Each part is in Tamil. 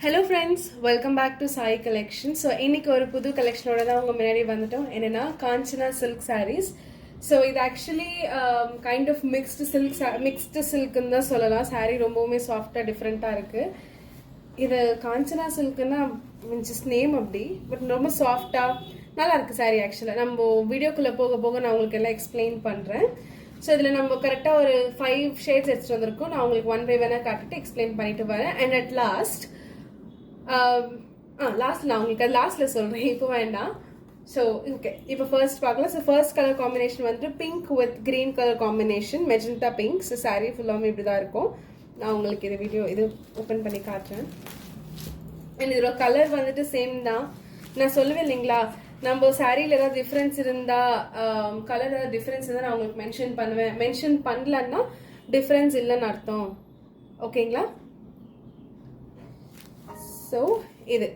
Hello friends, welcome back to Sai Collection. So இன்னைக்கு ஒரு புது கலெக்ஷனோட தான் உங்க முன்னாடி வந்துட்டோம். என்னன்னா காஞ்சனா silk sarees. So இது actually kind of mixed silk ன்னு தான் சொல்லலாம். saree ரொம்பவுமே சாஃப்ட்டா டிஃபரெண்டா இருக்கு. இது காஞ்சனா silkனா just name அப்படி பட் ரொம்ப சாஃப்ட்டா நல்லா இருக்கு saree actually. நம்ம வீடியோக்குள்ள போக போக நான் உங்களுக்கு எல்லாம் எக்ஸ்பிளைன் பண்றேன். ஸோ இதில் நம்ம கரெக்டாக ஒரு 5 ஷேட்ஸ் எடுத்துட்டு வந்திருக்கோம். நான் உங்களுக்கு ஒன் பை ஒன்னாக காட்டிட்டு எக்ஸ்பிளைன் பண்ணிட்டு வரேன். அண்ட் அட் லாஸ்ட் நான் உங்களுக்கு அது லாஸ்ட்ல சொல்றேன், இப்போ வேண்டாம். ஸோ ஓகே, இப்போ ஃபர்ஸ்ட் பார்க்கலாம். ஸோ ஃபர்ஸ்ட் கலர் காம்பினேஷன் வந்துட்டு pink with green colour combination, magenta pink. So sari ஃபுல்லாமே இப்படி தான் இருக்கும். நான் உங்களுக்கு இது ஓப்பன் பண்ணி காட்டுறேன். அண்ட் இதோட கலர் வந்துட்டு சேம் தான். நான் சொல்லுவேன் இல்லைங்களா, நம்ம சாரியில் ஏதாவது டிஃப்ரென்ஸ் இருந்தா கலர் ஏதாவது டிஃப்ரென்ஸ் இருந்தால் நான் உங்களுக்கு மென்ஷன் பண்ணுவேன். மென்ஷன் பண்ணலன்னா டிஃப்ரென்ஸ் இல்லைன்னு அர்த்தம். ஓகேங்களா? ஸோ இது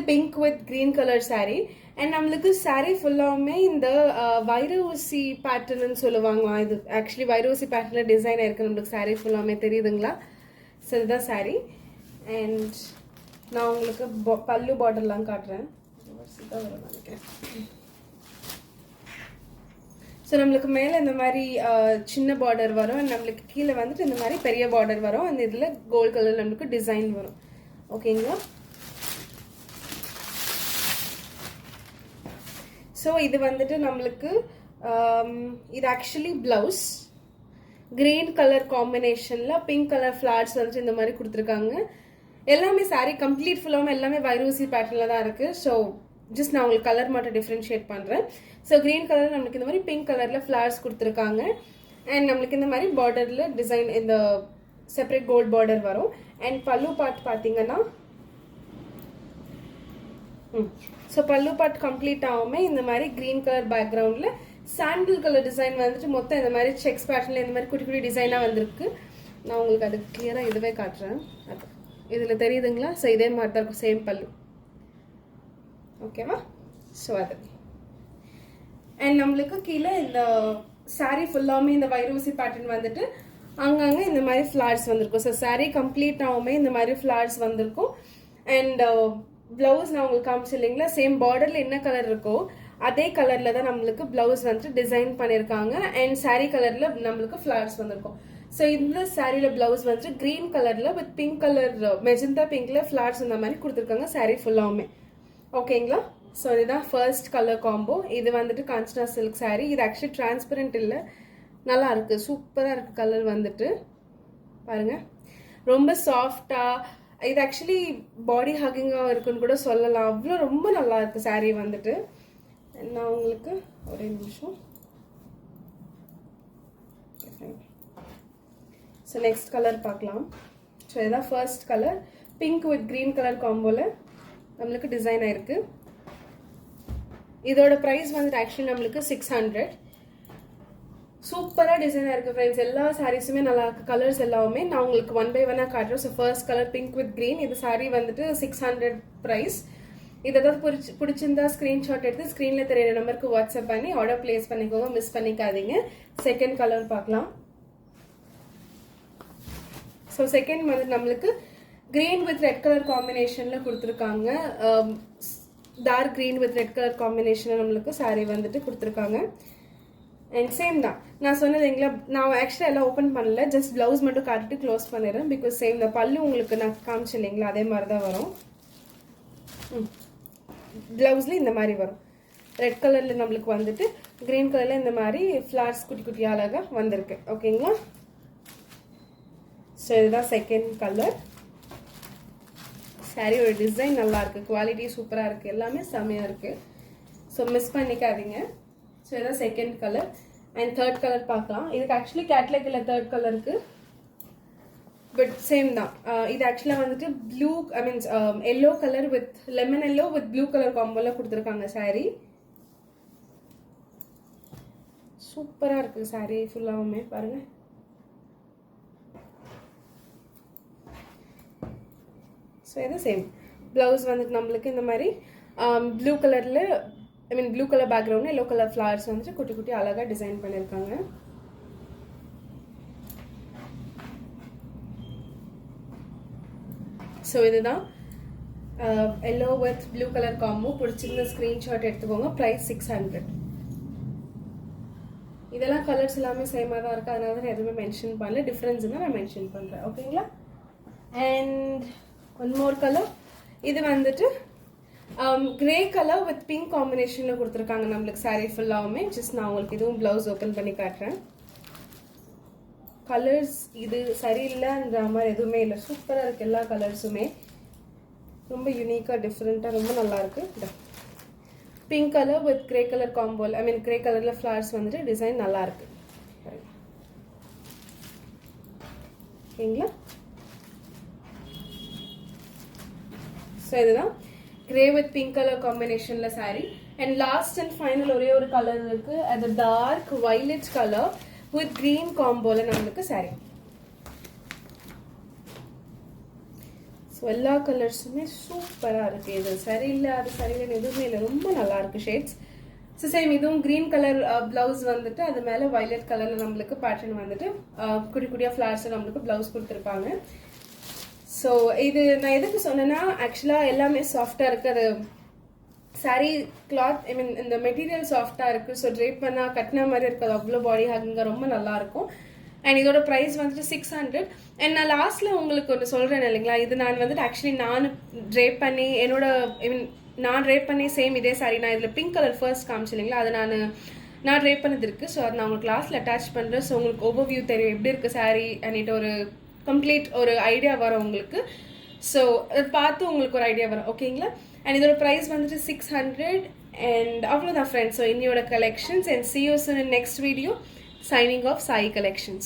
pink with green colour sari. And நம்மளுக்கு சாரீ ஃபுல்லாவுமே இந்த வைர ஊசி பேட்டர்ன்னு சொல்லுவாங்க. இது ஆக்சுவலி வைர ஊசி பேட்டர்ல டிசைன் ஆயிருக்கு. நம்மளுக்கு சாரீ ஃபுல்லாவுமே தெரியுதுங்களா? ஸோ இதுதான் சாரீ. அண்ட் நான் உங்களுக்கு பல்லு பார்டர்லாம் காட்டுறேன். ஸோ நம்மளுக்கு மேலே இந்த மாதிரி சின்ன பார்டர் வரும். நம்மளுக்கு கீழே வந்துட்டு இந்த மாதிரி பெரிய பார்டர் வரும். அந்த இதில் கோல்ட் கலர் நம்மளுக்கு டிசைன் வரும். ஓகேங்களா? ஸோ இது வந்துட்டு நம்மளுக்கு இது ஆக்சுவலி பிளவுஸ் கிரீன் கலர் காம்பினேஷனில் பிங்க் கலர் ஃப்ளார்ஸ் வந்துட்டு இந்த மாதிரி கொடுத்துருக்காங்க. எல்லாமே சாரீ கம்ப்ளீட் ஃபுல்லாமே எல்லாமே வைரோசி பேட்டர்னில் தான் இருக்குது. ஸோ ஜஸ்ட் நான் உங்களுக்கு கலர் மட்டும் டிஃப்ரென்ஷியேட் பண்ணுறேன். ஸோ கிரீன் கலர் நம்மளுக்கு இந்த மாதிரி பிங்க் கலரில் ஃப்ளார்ஸ் கொடுத்துருக்காங்க. அண்ட் நம்மளுக்கு இந்த மாதிரி பார்டரில் டிசைன் இந்த செப்பரேட் கோல்ட் பார்டர் வரும். அண்ட் பல்லு பார்ட் பார்த்தீங்கன்னா ஸோ பல்லு பார்ட் கம்ப்ளீட் ஆகாமே இந்த மாதிரி கிரீன் கலர் பேக்ரவுண்டில் சாண்டில் கலர் டிசைன் வந்துட்டு மொத்தம் இந்த மாதிரி செக்ஸ் பேட்டர்னில் இந்த மாதிரி குட்டி குட்டி டிசைனாக வந்திருக்கு. நான் உங்களுக்கு அது கிளியராக இதுவே காட்டுறேன். அது இதில் தெரியுதுங்களா? ஸோ இதே மாதிரி தான் இருக்கும், சேம் பல்லு. ஓகேவா? ஸோ அது அண்ட் நம்மளுக்கு கீழே இந்த சாரீ ஃபுல்லாமே இந்த வைரோசி பேட்டர்ன் வந்துட்டு அங்கங்கே இந்த மாதிரி ஃப்ளார்ஸ் வந்திருக்கும். ஸோ சாரீ கம்ப்ளீட் ஆகுமே இந்த மாதிரி ஃப்ளார்ஸ் வந்திருக்கும். அண்ட் பிளவுஸ் நான் உங்களுக்கு காமிச்சு இல்லைங்களா, சேம் பார்டரில் என்ன கலர் இருக்கோ அதே கலரில் தான் நம்மளுக்கு பிளவுஸ் வந்துட்டு டிசைன் பண்ணியிருக்காங்க. அண்ட் சாரீ கலரில் நம்மளுக்கு ஃப்ளார்ஸ் வந்திருக்கும். ஸோ இந்த சாரியில் பிளவுஸ் வந்துட்டு கிரீன் கலரில் வித் பிங்க் கலர் மெஜந்தா பிங்க்ல ஃப்ளார்ஸ் இந்த மாதிரி கொடுத்துருக்காங்க சாரீ ஃபுல்லாவுமே. ஓகேங்களா? ஸோ இதுதான் ஃபர்ஸ்ட் கலர் காம்போ. இது வந்துட்டு காஞ்சனா சில்க் சாரீ. இது ஆக்சுவலி டிரான்ஸ்பரண்ட் இல்லை, நல்லா இருக்கு, சூப்பராக இருக்கு. கலர் வந்துட்டு பாருங்க, ரொம்ப சாஃப்டா. இது ஆக்சுவலி பாடி ஹக்கிங்காக இருக்குன்னு கூட சொல்லலாம். அவ்வளோ ரொம்ப நல்லா இருக்கு சாரீ வந்துட்டு. நான் உங்களுக்கு ஒரே நிமிஷம். ஸோ நெக்ஸ்ட் கலர் பார்க்கலாம். ஸோ இதுதான் first colour pink with green colour காம்போல நம்மளுக்கு டிசைன் ஆயிருக்கு. இதோட ப்ரைஸ் வந்துட்டு ஆக்சுவலி நம்மளுக்கு 600. சூப்பராக டிசைன் ஆயிருக்கு ஃப்ரெண்ட்ஸ். எல்லா சாரீஸுமே நல்லா இருக்கு. கலர்ஸ் எல்லாமே நான் உங்களுக்கு ஒன் பை ஒன்னாக காட்டுறேன். So first colour pink with green. இது சாரீ வந்துட்டு 600 ப்ரைஸ். இதை ஏதாவது பிடிச்சிருந்தா ஸ்க்ரீன்ஷாட் எடுத்து ஸ்க்ரீனில் தெரியிற நம்பருக்கு வாட்ஸ்அப் பண்ணி ஆர்டர் பிளேஸ் பண்ணிக்கோங்க, மிஸ் பண்ணிக்காதீங்க. செகண்ட் கலர் பார்க்கலாம். ஸோ செகண்ட் வந்து நம்மளுக்கு கிரீன் வித் ரெட் கலர் காம்பினேஷன்ல கொடுத்துருக்காங்க. Dark green with red colour காம்பினேஷன்ல நம்மளுக்கு சாரீ வந்துட்டு கொடுத்துருக்காங்க. அண்ட் சேம் தான் நான் சொன்னது எங்களா, நான் ஆக்சுவலாக எல்லாம் ஓப்பன் பண்ணல, ஜஸ்ட் பிளவுஸ் மட்டும் காட்டிட்டு க்ளோஸ் பண்ணிடுறேன். பிகாஸ் சேம் தான் பல்லு உங்களுக்கு நான் காமிச்சேன் இல்லைங்களா, அதே மாதிரி தான் வரும். பிளவுஸ்ல இந்த மாதிரி வரும். ரெட் கலர்ல நம்மளுக்கு வந்துட்டு கிரீன் கலர்ல இந்த மாதிரி ஃப்ளார்ஸ் குட்டி குட்டி அழகா வந்திருக்கு. ஓகேங்களா? ஸோ இதுதான் செகண்ட் கலர். சாரியோட டிசைன் நல்லா இருக்கு, குவாலிட்டி சூப்பராக இருக்கு, எல்லாமே செம்மையாக இருக்கு. ஸோ மிஸ் பண்ணிக்காதீங்க. ஸோ இதுதான் second colour. And third colour பார்க்கலாம். இதுக்கு ஆக்சுவலி கேட்லாக் இல்லை தேர்ட் கலருக்கு, பட் சேம் தான். இது ஆக்சுவலாக வந்துட்டு blue means yellow colour with lemon yellow with blue colour காம்போல கொடுத்துருக்காங்க சாரீ. சூப்பராக இருக்கு சாரீ ஃபுல்லாவுமே பாருங்க. ஸோ இது சேம் பிளவுஸ் வந்துட்டு நம்மளுக்கு இந்த மாதிரி ப்ளூ கலரில் ப்ளூ கலர் பேக்ரவுண்டில் எல்லோ கலர் ஃப்ளவர்ஸ் வந்துட்டு குட்டி குட்டி அழகாக டிசைன் பண்ணியிருக்காங்க. ஸோ இதுதான் yellow with blue colour combo. பிடிச்சிருந்த ஸ்க்ரீன்ஷாட் எடுத்துக்கோங்க. ப்ரைஸ் 600. இதெல்லாம் கலர்ஸ் எல்லாமே சேமாக தான் இருக்குது, அதனால தான் எதுவுமே மென்ஷன் பண்ணல. டிஃப்ரென்ஸ் தான் நான் மென்ஷன் பண்ணுறேன். ஓகேங்களா? And one more colour. இது வந்துட்டு கிரே கலர் வித் பிங்க் காம்பினேஷனில் கொடுத்துருக்காங்க நம்மளுக்கு சாரீ ஃபுல்லாகவுமே. ஜஸ்ட் நான் உங்களுக்கு இதுவும் ப்ளவுஸ் ஓப்பன் பண்ணி காட்டுறேன். கலர்ஸ் இது சரியில்லைன்ற மாதிரி எதுவுமே இல்லை, சூப்பராக இருக்குது. எல்லா கலர்ஸுமே ரொம்ப யூனிக்காக டிஃப்ரெண்ட்டாக ரொம்ப நல்லாயிருக்கு. Pink colour with grey colour காம்போல், ஐ மீன் கிரே கலரில் ஃப்ளவர்ஸ் வந்துட்டு டிசைன் நல்லாயிருக்கு. ஓகேங்களா? ஸோ இதுதான் கிரே வித் பிங்க் கலர் காம்பினேஷனில் sari. And last and final ஒரே ஒரு கலர் இருக்குது, அது dark violet colour with green காம்போல நம்மளுக்கு சாரீ. ஸோ எல்லா கலர்ஸுமே சூப்பராக இருக்குது. இது சரியில்லை அது சரியில்லைன்னு எதுவுமே இல்லை, ரொம்ப நல்லா இருக்குது ஷேட்ஸ். ஸோ சேம் இதுவும் க்ரீன் கலர் ப்ளவுஸ் வந்துட்டு அது மேலே வைலட் கலரில் நம்மளுக்கு பேட்டர்ன் வந்துட்டு குடி குடியாக ஃப்ளார்ஸ் நம்மளுக்கு ப்ளவுஸ் கொடுத்துருப்பாங்க. ஸோ இது நான் எதுக்கு சொன்னேன்னா, ஆக்சுவலாக எல்லாமே சாஃப்டாக இருக்குது. அது சாரீ கிளாத், ஐ மீன் இந்த மெட்டீரியல் சாஃப்டாக இருக்குது. ஸோ ட்ரேப் பண்ணால் கட்டின மாதிரி இருக்குது, அவ்வளோ பாடி ஹேக்கிங்க ரொம்ப நல்லாயிருக்கும். அண்ட் இதோட ப்ரைஸ் வந்துட்டு 600. அண்ட் நான் லாஸ்ட்டில் உங்களுக்கு ஒன்று சொல்கிறேன் இல்லைங்களா, இது நான் வந்துட்டு ஆக்சுவலி நான் ட்ரேப் பண்ணி என்னோட ஐ மீன் நான் ட்ரேப் பண்ணி சேம் இதே சாரி நான் இதில் பிங்க் கலர் ஃபர்ஸ்ட் காமிச்சு இல்லைங்களா, அதை நான் ட்ரேப் பண்ணது இருக்குது. ஸோ அது நான் உங்களுக்கு கிளாஸில் அட்டாச் பண்ணுறேன். ஸோ உங்களுக்கு ஓவர்வியூ தெரியும் எப்படி இருக்குது சாரீ அண்ட் ஒரு கம்ப்ளீட் ஒரு ஐடியா வரும் உங்களுக்கு. ஸோ அதை பார்த்து உங்களுக்கு ஒரு ஐடியா வரும். ஓகேங்களா? அண்ட் இதோட ப்ரைஸ் வந்துட்டு 600. அண்ட் அவ்வளோதான் ஃப்ரெண்ட்ஸ். ஸோ இன்னையோட collections. And see you soon in next video. Signing off, Sai Collections.